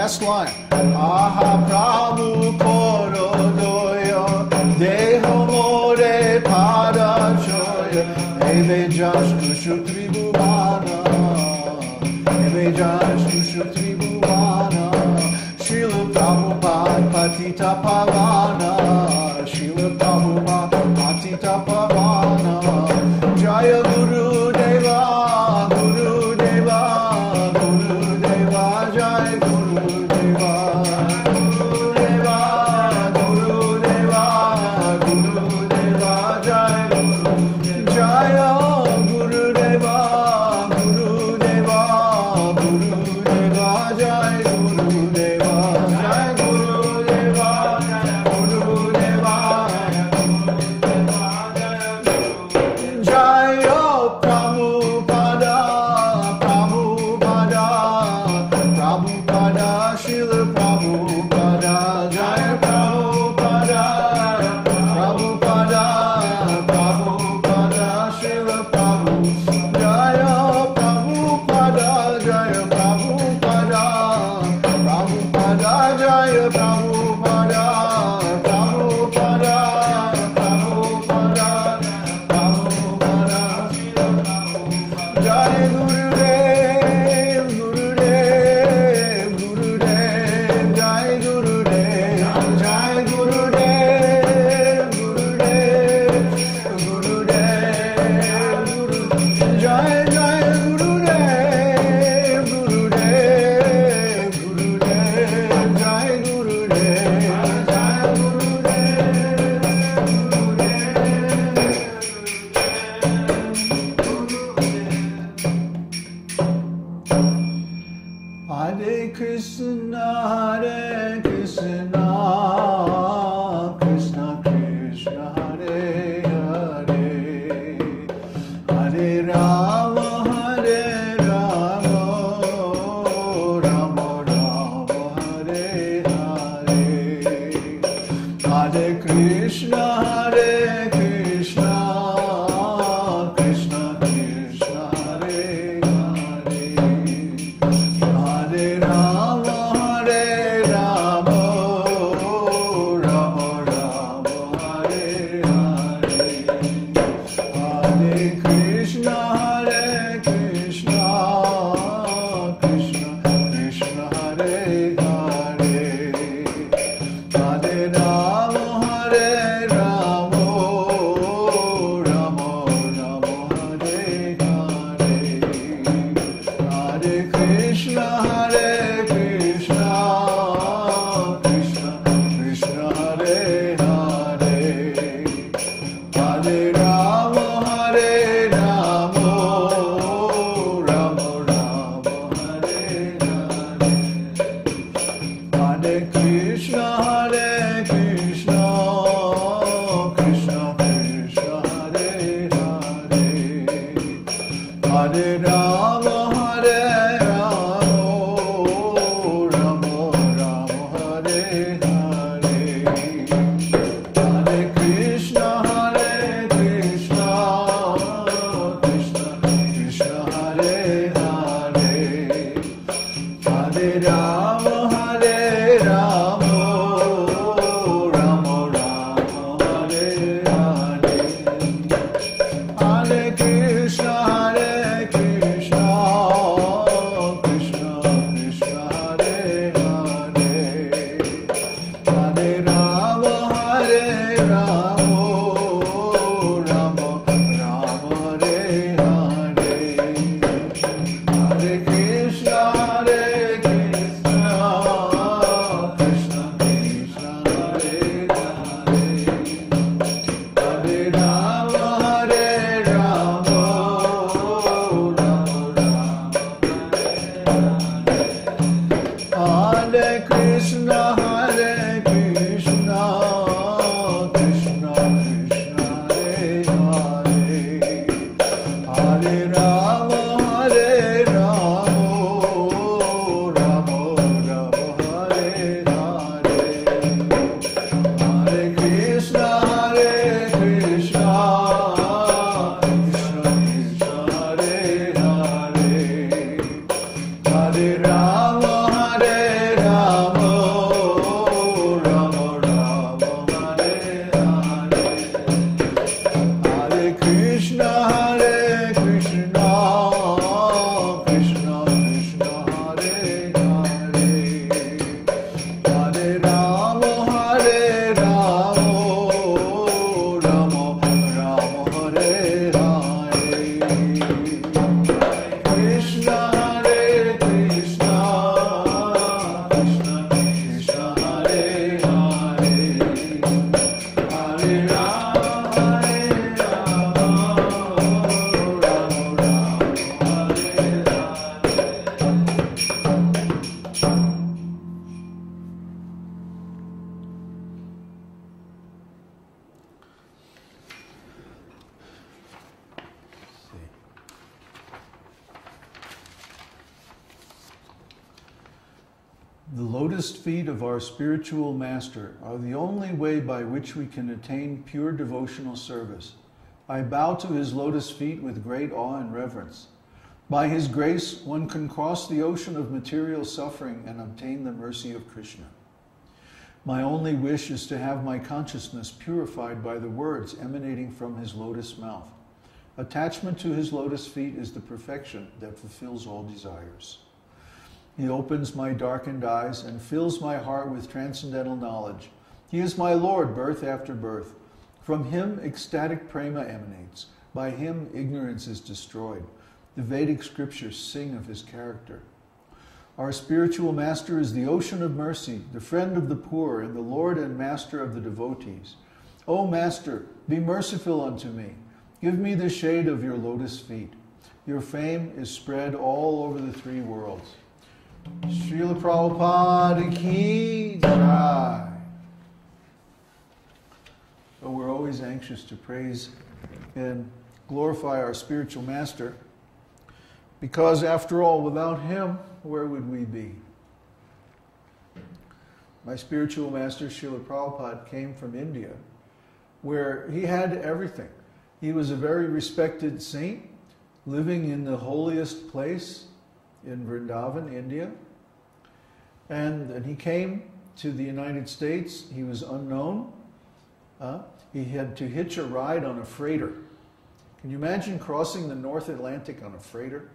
Last line. Aha Prabhu Korodoya Deho More Pada Choya Eve Jas Kushu Tribhuvana Eve Jas Kushu Tribhuvana Srila Prabhupada Patita Pavana Srila Prabhupada Patita Pavana Jaya Guru Deva Guru Deva Guru Deva Jaya Guru Deva Guru Deva Guru Deva Guru Deva Jaya Guru Jaya Guru Deva Guru Deva Guru Deva Jaya Guru Deva Jaya Guru Deva Guru Deva Jaya Prabhupada Prabhupada Prabhupada Srila Prabhupada Jaya Prabhupada Prabhupada Prabhupada Srila Prabhupada Jaya Prabhupada Jaya Prabhupada Prabhupada Jaya Prabhupada Prabhupada Prabhupada Prabhupada Jaya Gurudev Gurudev Gurudev Jaya Gurudev Jaya Gurudev Gurudev Gurudev Gurudev Jaya Jaya Gurudev Gurudev Gurudev Jaya Gurudev Jaya Hare Krishna Krishna Krishna Hare Hare Hare Rama Rama Rama Hare Hare Hare Krishna Krishna Krishna Hare Hare Hare Rama Rama Rama Hare Hare Hare Krishna Krishna Krishna Hare Hare Hare Rama Rama Rama Hare Hare Hare Krishna Krishna Krishna Hare Hare Hare Rama Rama Rama Hare Hare Hare Krishna Krishna Krishna Hare Hare Hare Rama Rama Hare Hare Hare Krishna Krishna Krishna Hare Hare Hare Rama Rama Rama Hare Hare Hare Krishna Krishna The lotus feet of our spiritual master are the only way by which we can attain pure devotional service. I bow to his lotus feet with great awe and reverence. By his grace, one can cross the ocean of material suffering and obtain the mercy of Krishna. My only wish is to have my consciousness purified by the words emanating from his lotus mouth. Attachment to his lotus feet is the perfection that fulfills all desires. He opens my darkened eyes and fills my heart with transcendental knowledge. He is my Lord, birth after birth. From him, ecstatic prema emanates. By him, ignorance is destroyed. The Vedic scriptures sing of his character. Our spiritual master is the ocean of mercy, the friend of the poor, and the Lord and master of the devotees. O Master, be merciful unto me. Give me the shade of your lotus feet. Your fame is spread all over the three worlds. Srila Prabhupada ki jai. So we're always anxious to praise and glorify our spiritual master, because after all, without him, where would we be? My spiritual master, Srila Prabhupada, came from India, where he had everything. He was a very respected saint, living in the holiest place in Vrindavan, India. And he came to the United States. He was unknown. He had to hitch a ride on a freighter. Can you imagine crossing the North Atlantic on a freighter?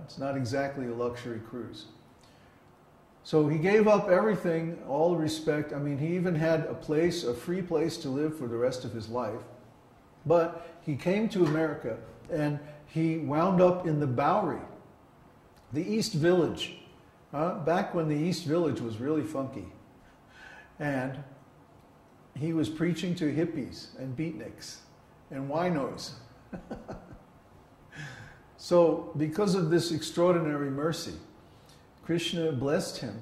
It's not exactly a luxury cruise. So he gave up everything, all respect. I mean, he even had a free place to live for the rest of his life. But he came to America and he wound up in the Bowery, the East Village, back when the East Village was really funky. And he was preaching to hippies and beatniks and winos. So because of this extraordinary mercy, Krishna blessed him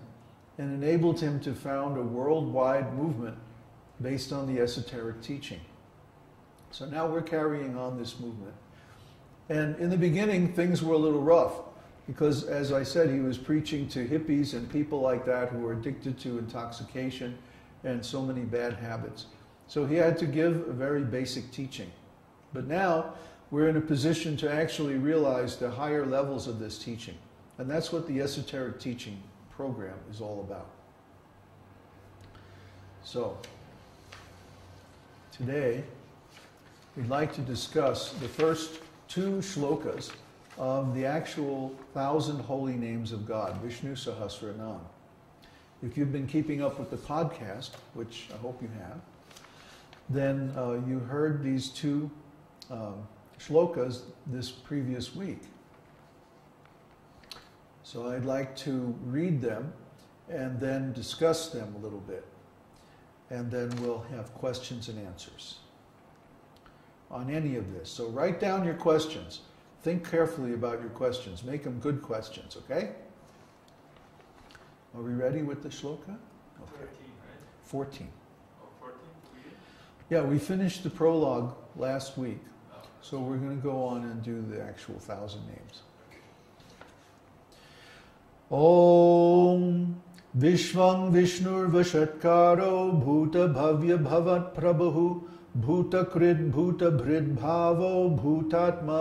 and enabled him to found a worldwide movement based on the esoteric teaching. So now we're carrying on this movement. And in the beginning, things were a little rough because, as I said, he was preaching to hippies and people like that who were addicted to intoxication and so many bad habits. So he had to give a very basic teaching. But now we're in a position to actually realize the higher levels of this teaching. And that's what the esoteric teaching program is all about. So, today, we'd like to discuss the first two shlokas of the actual 1,000 holy names of God, Viṣṇusahasranāma. If you've been keeping up with the podcast, which I hope you have, then you heard these two shlokas this previous week. So I'd like to read them and then discuss them a little bit. And then we'll have questions and answers on any of this. So write down your questions. Think carefully about your questions. Make them good questions, okay? Are we ready with the shloka? Okay. 14, right? 14. Oh, 14? Yeah, we finished the prologue last week. So we're going to go on and do the actual 1,000 names. Om Vishvang Vishnur Vashatkaro Bhuta Bhavya Bhavat Prabhu Bhuta Krid Bhuta Bhrid Bhavo Bhutatma